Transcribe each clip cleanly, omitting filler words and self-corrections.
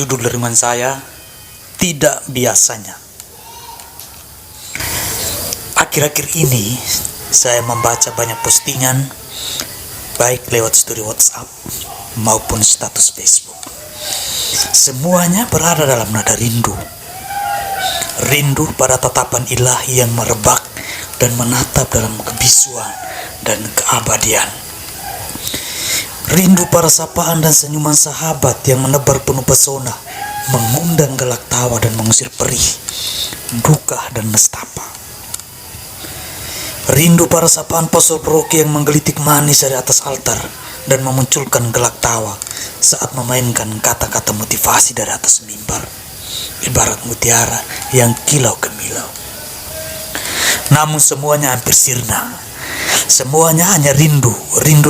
Judul renungan saya, tidak biasanya. Akhir-akhir ini saya membaca banyak postingan, baik lewat story WhatsApp maupun status Facebook. Semuanya berada dalam nada rindu. Rindu pada tatapan ilahi yang merebak dan menatap dalam kebisuan dan keabadian. Rindu para sapaan dan senyuman sahabat yang menebar penuh pesona, mengundang gelak tawa dan mengusir perih, duka dan nestapa. Rindu para sapaan pastor paroki yang menggelitik manis dari atas altar dan memunculkan gelak tawa saat memainkan kata-kata motivasi dari atas mimbar, ibarat mutiara yang kilau gemilau. Namun semuanya hampir sirna. Semuanya hanya rindu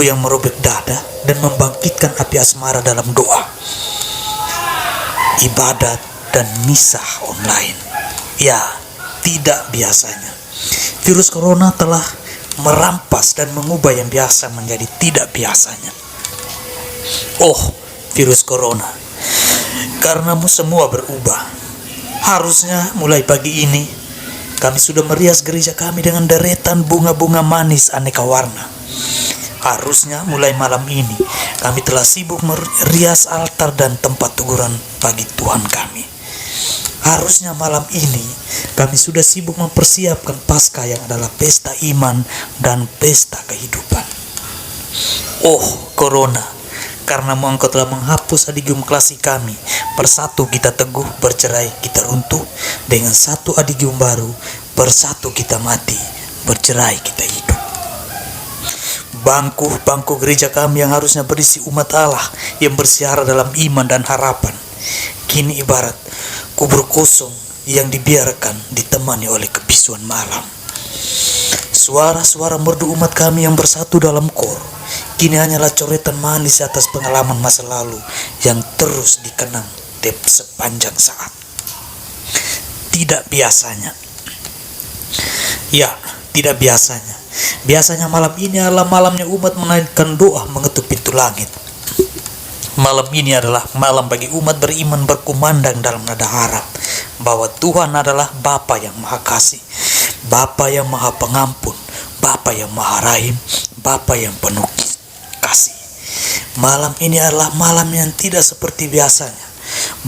yang merobek dada dan membangkitkan api asmara dalam doa, ibadat, dan misa online. Ya, tidak biasanya. Virus corona telah merampas dan mengubah yang biasa menjadi tidak biasanya. Oh, virus corona, karenamu semua berubah. Harusnya mulai pagi ini kami sudah merias gereja kami dengan deretan bunga-bunga manis aneka warna. Harusnya mulai malam ini kami telah sibuk merias altar dan tempat teguran bagi Tuhan kami. Harusnya malam ini kami sudah sibuk mempersiapkan Paskah yang adalah pesta iman dan pesta kehidupan. Oh, Corona, karenamu Engkau telah menghapus adigium klasik kami. Bersatu kita teguh, bercerai kita runtuh. Dengan satu adigium baru, bersatu kita mati, bercerai kita hidup. Bangku gereja kami yang harusnya berisi umat Allah yang bersiara dalam iman dan harapan, kini ibarat kubur kosong yang dibiarkan ditemani oleh kebisuan malam. Suara-suara merdu umat kami yang bersatu dalam kor, kini hanyalah coretan manis atas pengalaman masa lalu yang terus dikenang sepanjang saat. Tidak biasanya. Ya, tidak biasanya. Biasanya malam ini adalah malamnya umat menaikkan doa mengetuk pintu langit. Malam ini adalah malam bagi umat beriman berkumandang dalam nada harap bahwa Tuhan adalah Bapa yang Maha Kasih, Bapa yang Maha Pengampun, Bapa yang Maha Rahim, Bapa yang penuh kasih. Malam ini adalah malam yang tidak seperti biasanya,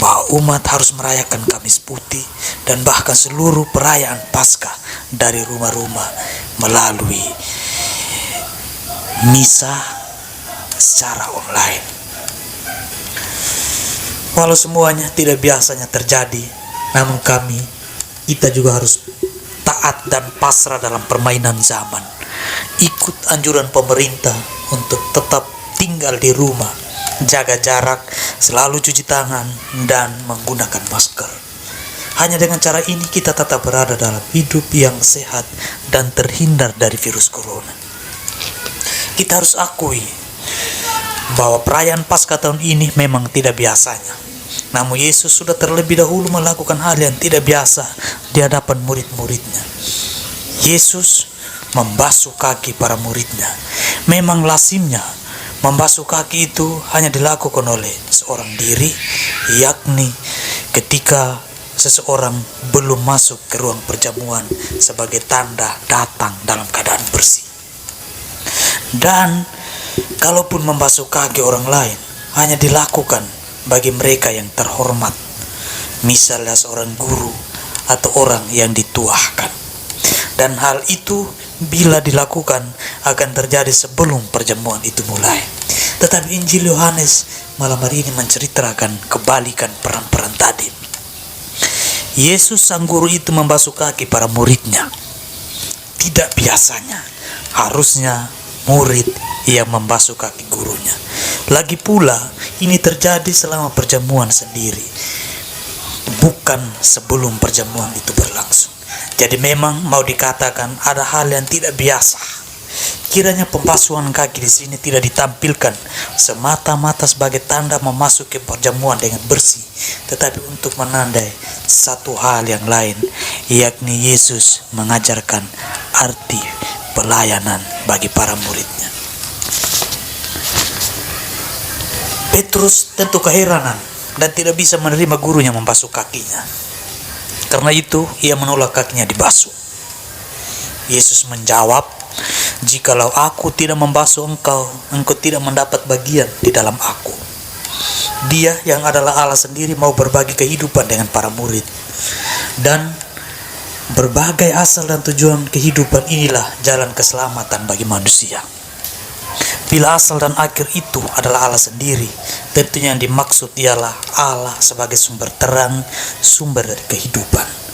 bahwa umat harus merayakan Kamis Putih dan bahkan seluruh perayaan Paskah dari rumah-rumah melalui misa secara online. Walau semuanya tidak biasanya terjadi, namun kita juga harus taat dan pasrah dalam permainan zaman. Ikut anjuran pemerintah untuk tetap tinggal di rumah, jaga jarak, selalu cuci tangan, dan menggunakan masker. Hanya dengan cara ini kita tetap berada dalam hidup yang sehat dan terhindar dari virus corona. Kita harus akui bahwa perayaan Paskah tahun ini memang tidak biasanya. Namun Yesus sudah terlebih dahulu melakukan hal yang tidak biasa di hadapan murid-muridnya. Yesus membasuh kaki para muridnya. Memang lazimnya membasuh kaki itu hanya dilakukan oleh seorang diri, yakni ketika seseorang belum masuk ke ruang perjamuan sebagai tanda datang dalam keadaan bersih. Dan kalaupun membasuh kaki orang lain hanya dilakukan bagi mereka yang terhormat, misalnya seorang guru atau orang yang dituahkan. Dan hal itu bila dilakukan akan terjadi sebelum perjamuan itu mulai. Tetapi Injil Yohanes malam hari ini menceritakan kebalikan peran-peran tadi. Yesus sang guru itu membasuh kaki para muridnya. Tidak biasanya. Harusnya murid yang membasuh kaki gurunya. Lagi pula ini terjadi selama perjamuan sendiri, bukan sebelum perjamuan itu berlangsung. Jadi memang mau dikatakan ada hal yang tidak biasa. Kiranya pembasuhan kaki di sini tidak ditampilkan semata-mata sebagai tanda memasuki perjamuan dengan bersih, tetapi untuk menandai satu hal yang lain, yakni Yesus mengajarkan arti pelayanan bagi para muridnya. Petrus tentu keheranan dan tidak bisa menerima gurunya membasuh kakinya. Karena itu ia menolak kakinya dibasuh. Yesus menjawab, "Jikalau aku tidak membasuh engkau, engkau tidak mendapat bagian di dalam aku." Dia yang adalah Allah sendiri mau berbagi kehidupan dengan para murid. Dan berbagai asal dan tujuan kehidupan inilah jalan keselamatan bagi manusia. Bila asal dan akhir itu adalah Allah sendiri, tentunya yang dimaksud ialah Allah sebagai sumber terang, sumber dari kehidupan.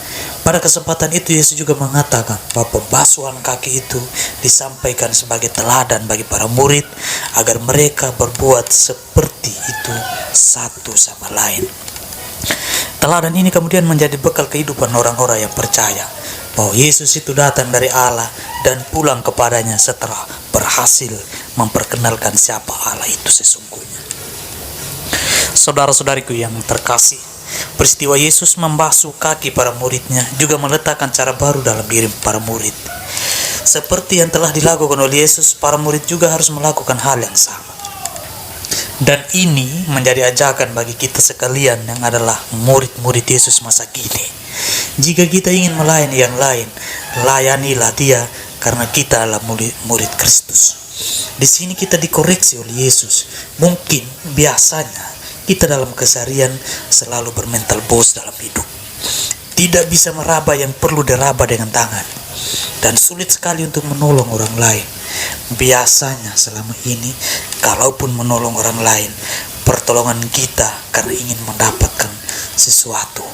Pada kesempatan itu Yesus juga mengatakan bahwa pembasuhan kaki itu disampaikan sebagai teladan bagi para murid agar mereka berbuat seperti itu satu sama lain. Teladan ini kemudian menjadi bekal kehidupan orang-orang yang percaya bahwa Yesus itu datang dari Allah dan pulang kepadanya setelah berhasil memperkenalkan siapa Allah itu sesungguhnya. Saudara-saudariku yang terkasih, peristiwa Yesus membasuh kaki para muridnya juga meletakkan cara baru dalam diri para murid. Seperti yang telah dilakukan oleh Yesus, para murid juga harus melakukan hal yang sama. Dan ini menjadi ajakan bagi kita sekalian yang adalah murid-murid Yesus masa kini. Jika kita ingin melayani yang lain, layanilah dia karena kita adalah murid Kristus. Di sini kita dikoreksi oleh Yesus. Mungkin biasanya kita dalam keseharian selalu bermental bos dalam hidup. Tidak bisa meraba yang perlu diraba dengan tangan. Dan sulit sekali untuk menolong orang lain. Biasanya selama ini, kalaupun menolong orang lain, pertolongan kita karena ingin mendapatkan sesuatu,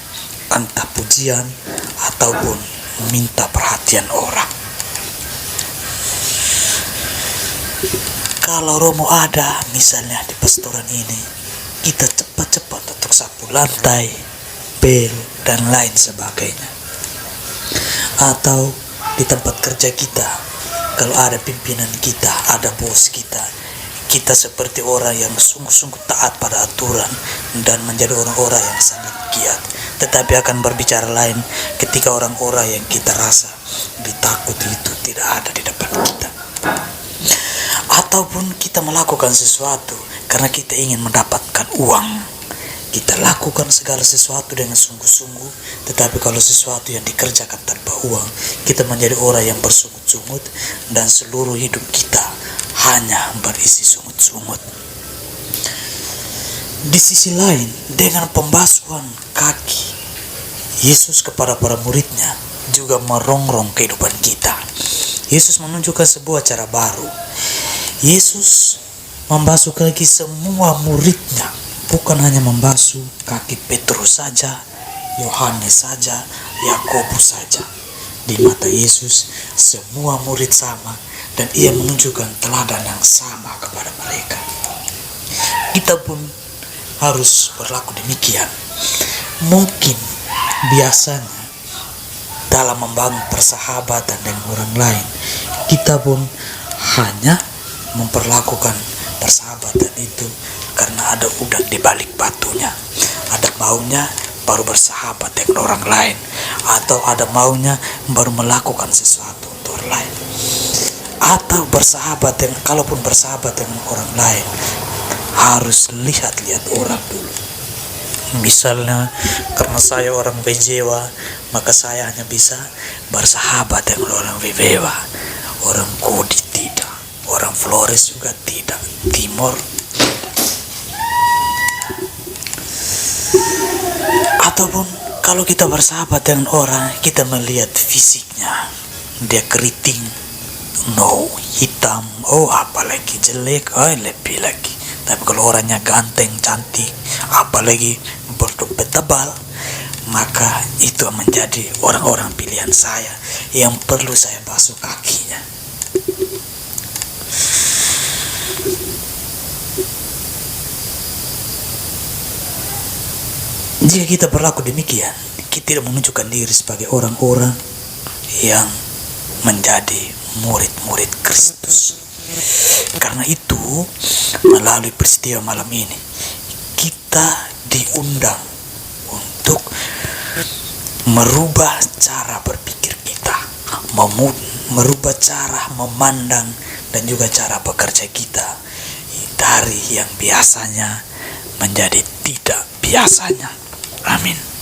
entah pujian ataupun minta perhatian orang. Kalau Romo ada misalnya di pastoran ini, kita cepat-cepat untuk sapu lantai, bel, dan lain sebagainya. Atau di tempat kerja kita, kalau ada pimpinan kita, ada bos kita, kita seperti orang yang sungguh-sungguh taat pada aturan dan menjadi orang-orang yang sangat giat. Tetapi akan berbicara lain ketika orang-orang yang kita rasa ditakuti itu tidak ada di depan kita. Ataupun kita melakukan sesuatu karena kita ingin mendapatkan uang. Kita lakukan segala sesuatu dengan sungguh-sungguh, tetapi kalau sesuatu yang dikerjakan tanpa uang, kita menjadi orang yang bersungut-sungut dan seluruh hidup kita hanya berisi sungut-sungut. Di sisi lain, dengan pembasuhan kaki Yesus kepada para muridnya juga merongrong kehidupan kita. Yesus menunjukkan sebuah cara baru. Yesus membasuh kaki semua muridnya, bukan hanya membasuh kaki Petrus saja, Yohanes saja, Yakobus saja. Di mata Yesus, semua murid sama dan ia menunjukkan teladan yang sama kepada mereka. Kita pun harus berlaku demikian. Mungkin biasanya dalam membangun persahabatan dengan orang lain, kita pun hanya memperlakukan persahabatan itu karena ada udang di balik batunya. Ada maunya baru bersahabat dengan orang lain, atau ada maunya baru melakukan sesuatu untuk orang lain. Atau bersahabat dengan, kalaupun bersahabat dengan orang lain, harus lihat-lihat orang dulu. Misalnya karena saya orang Bejewa, maka saya hanya bisa bersahabat dengan orang Wibewa. Orang Kodi tidak, orang Flores juga tidak, Timor tidak. Ataupun kalau kita bersahabat dengan orang, kita melihat fisiknya, dia keriting, no, hitam, oh apalagi jelek, oh lebih lagi. Tapi kalau orangnya ganteng, cantik, apalagi berdompet tebal, maka itu menjadi orang-orang pilihan saya yang perlu saya basuh kakinya. Jika kita berlaku demikian, kita tidak menunjukkan diri sebagai orang-orang yang menjadi murid-murid Kristus. Karena itu, melalui peristiwa malam ini, kita diundang untuk merubah cara berpikir kita, merubah cara memandang dan juga cara bekerja kita dari yang biasanya menjadi tidak biasanya. Amin.